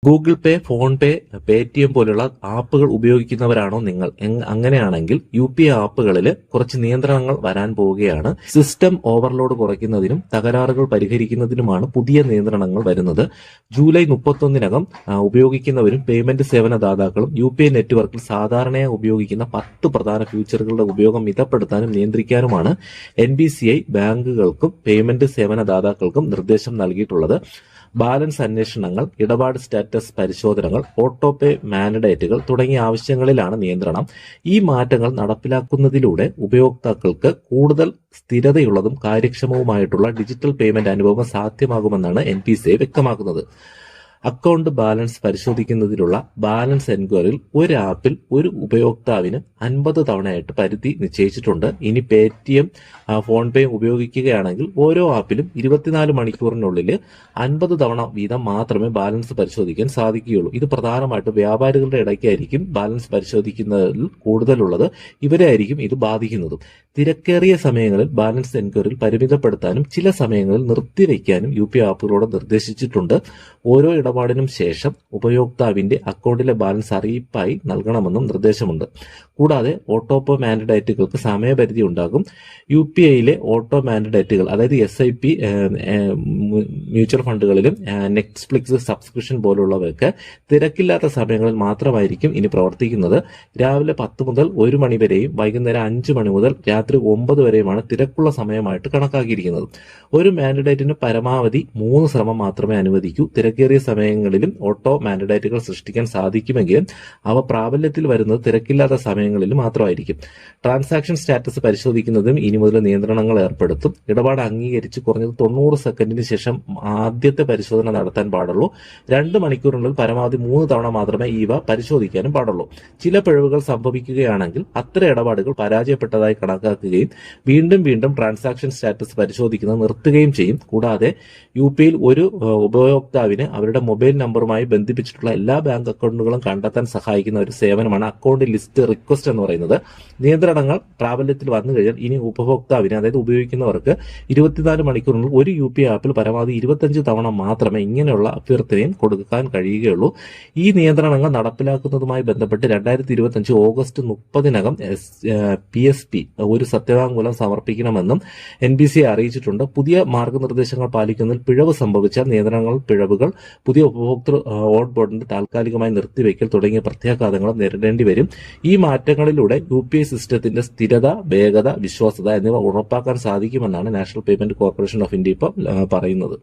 Google പേ, phone പേ, Paytm പോലുള്ള ആപ്പുകൾ ഉപയോഗിക്കുന്നവരാണോ നിങ്ങൾ? അങ്ങനെയാണെങ്കിൽ UPI ആപ്പുകളിൽ കുറച്ച് നിയന്ത്രണങ്ങൾ വരാൻ പോവുകയാണ്. സിസ്റ്റം ഓവർലോഡ് കുറയ്ക്കുന്നതിനും തകരാറുകൾ പരിഹരിക്കുന്നതിനുമാണ് പുതിയ നിയന്ത്രണങ്ങൾ വരുന്നത്. ജൂലൈ 31-നകം ഉപയോഗിക്കുന്നവരും പേയ്മെന്റ് സേവനദാതാക്കളും UPI നെറ്റ്വർക്കിൽ സാധാരണയായി ഉപയോഗിക്കുന്ന 10 പ്രധാന ഫീച്ചറുകളുടെ ഉപയോഗം മിതപ്പെടുത്താനും നിയന്ത്രിക്കാനുമാണ് NPCI ബാങ്കുകൾക്കും പേയ്മെന്റ് സേവനദാതാക്കൾക്കും നിർദ്ദേശം നൽകിയിട്ടുള്ളത്. ബാലൻസ് അന്വേഷണങ്ങൾ, ഇടപാട് സ്റ്റാറ്റസ് പരിശോധനകൾ, ഓട്ടോ പേ മാൻഡേറ്റുകൾ തുടങ്ങിയ ആവശ്യങ്ങളിലാണ് നിയന്ത്രണം. ഈ മാറ്റങ്ങൾ നടപ്പിലാക്കുന്നതിലൂടെ ഉപയോക്താക്കൾക്ക് കൂടുതൽ സ്ഥിരതയുള്ളതും കാര്യക്ഷമവുമായിട്ടുള്ള ഡിജിറ്റൽ പേയ്മെന്റ് അനുഭവം സാധ്യമാകുമെന്നാണ് NPCI വ്യക്തമാക്കുന്നത്. അക്കൗണ്ട് ബാലൻസ് പരിശോധിക്കുന്നതിനുള്ള ബാലൻസ് എൻക്വയറിയിൽ ഒരു ആപ്പിൽ ഒരു ഉപയോക്താവിന് 50 തവണയായിട്ട് പരിധി നിശ്ചയിച്ചിട്ടുണ്ട്. ഇനി പേടിഎം, ഫോൺ പേ ഉപയോഗിക്കുകയാണെങ്കിൽ ഓരോ ആപ്പിലും 24 മണിക്കൂറിനുള്ളിൽ 50 തവണ വീതം മാത്രമേ ബാലൻസ് പരിശോധിക്കാൻ സാധിക്കുകയുള്ളൂ. ഇത് പ്രധാനമായിട്ടും വ്യാപാരികളുടെ ഇടയ്ക്കായിരിക്കും ബാലൻസ് പരിശോധിക്കുന്നതിൽ കൂടുതലുള്ളത്. ഇവരായിരിക്കും ഇത് ബാധിക്കുന്നതും. തിരക്കേറിയ സമയങ്ങളിൽ ബാലൻസ് എൻക്വയറിയിൽ പരിമിതപ്പെടുത്താനും ചില സമയങ്ങളിൽ നിർത്തിവെക്കാനും UPI ആപ്പുകളോട് നിർദ്ദേശിച്ചിട്ടുണ്ട്. ഓരോ ഇടപാടിനും ശേഷം ഉപയോക്താവിന്റെ അക്കൗണ്ടിലെ ബാലൻസ് അറിയിപ്പായി നൽകണമെന്നും നിർദ്ദേശമുണ്ട്. കൂടാതെ ഓട്ടോ പേ മാൻഡേറ്റുകൾക്ക് സമയപരിധി ഉണ്ടാകും. UPIയിലെ ഓട്ടോ മാൻഡേറ്റുകൾ, അതായത് SIP മ്യൂച്വൽ ഫണ്ടുകളിലും നെറ്റ്ഫ്ലിക്സ് സബ്സ്ക്രിപ്ഷൻ പോലുള്ളവയൊക്കെ തിരക്കില്ലാത്ത സമയങ്ങളിൽ മാത്രമായിരിക്കും ഇനി പ്രവർത്തിക്കുന്നത്. രാവിലെ 10 മുതൽ 1 മണി വരെയും വൈകുന്നേരം 5 മണി മുതൽ രാത്രി 9 വരെയുമാണ് തിരക്കുള്ള സമയമായിട്ട് കണക്കാക്കിയിരിക്കുന്നത്. ഒരു മാൻഡേറ്റിന് പരമാവധി 3 ശ്രമം മാത്രമേ അനുവദിക്കൂ. തിരക്കേറിയ സമയങ്ങളിലും ഓട്ടോ മാൻഡേറ്റുകൾ സൃഷ്ടിക്കാൻ സാധിക്കുമെങ്കിലും അവ പ്രാബല്യത്തിൽ വരുന്നത് തിരക്കില്ലാത്ത സമയങ്ങളിൽ മാത്രമായിരിക്കും. ട്രാൻസാക്ഷൻ സ്റ്റാറ്റസ് പരിശോധിക്കുന്നതും ഇനി മുതൽ നിയന്ത്രണങ്ങൾ ഏർപ്പെടുത്തും. ഇടപാട് അംഗീകരിച്ച് കുറഞ്ഞത് 90 സെക്കൻഡിന് ശേഷം ആദ്യത്തെ പരിശോധന നടത്താൻ പാടുള്ളൂ. 2 മണിക്കൂറിനുള്ളിൽ പരമാവധി 3 തവണ മാത്രമേ ഇവ പരിശോധിക്കാനും പാടുള്ളൂ. ചില പിഴവുകൾ സംഭവിക്കുകയാണെങ്കിൽ അത്തരം ഇടപാടുകൾ പരാജയപ്പെട്ടതായി കണക്കാക്കുകയും വീണ്ടും ട്രാൻസാക്ഷൻ സ്റ്റാറ്റസ് പരിശോധിക്കുന്നത് നിർത്തുകയും ചെയ്യും. കൂടാതെ UPIയിൽ ഒരു ഉപയോക്താവിന് അവരുടെ മൊബൈൽ നമ്പറുമായി ബന്ധിപ്പിച്ചിട്ടുള്ള എല്ലാ ബാങ്ക് അക്കൗണ്ടുകളും കണ്ടെത്താൻ സഹായിക്കുന്ന ഒരു സേവനമാണ് അക്കൗണ്ട് ലിസ്റ്റ് റിക്വസ്റ്റ് എന്ന് പറയുന്നത്. നിയന്ത്രണങ്ങൾ പ്രാബല്യത്തിൽ വന്നു കഴിഞ്ഞാൽ ഇനി ഉപഭോക്താവിന്, അതായത് ഉപയോഗിക്കുന്നവർക്ക് 24 മണിക്കൂറിനുള്ളിൽ ഒരു UPI ആപ്പിൽ പരമാവധി 25 തവണ മാത്രമേ ഇങ്ങനെയുള്ള അഭ്യർത്ഥനയും കൊടുക്കാൻ കഴിയുകയുള്ളൂ. ഈ നിയന്ത്രണങ്ങൾ നടപ്പിലാക്കുന്നതുമായി ബന്ധപ്പെട്ട് 2025 ഓഗസ്റ്റ് 30-നകം PSP ഒരു സത്യവാങ്മൂലം സമർപ്പിക്കണമെന്നും NPCI അറിയിച്ചിട്ടുണ്ട്. പുതിയ മാർഗനിർദ്ദേശങ്ങൾ പാലിക്കുന്നതിൽ പിഴവ് സംഭവിച്ചാൽ പിഴവുകൾ, പുതിയ ഉപഭോക്തൃ ഓൺ ബോർഡിന്റെ താൽക്കാലികമായി നിർത്തിവെക്കൽ തുടങ്ങിയ പ്രത്യാഘാതങ്ങളും നേരിടേണ്ടി വരും. ഈ മാറ്റങ്ങളിലൂടെ UPI സിസ്റ്റത്തിന്റെ സ്ഥിരത, വേഗത, വിശ്വാസ്യത എന്നിവ ഉറപ്പാക്കാൻ സാധിക്കുമെന്നാണ് national payment corporation of India ഇപ്പോൾ പറയുന്നത്.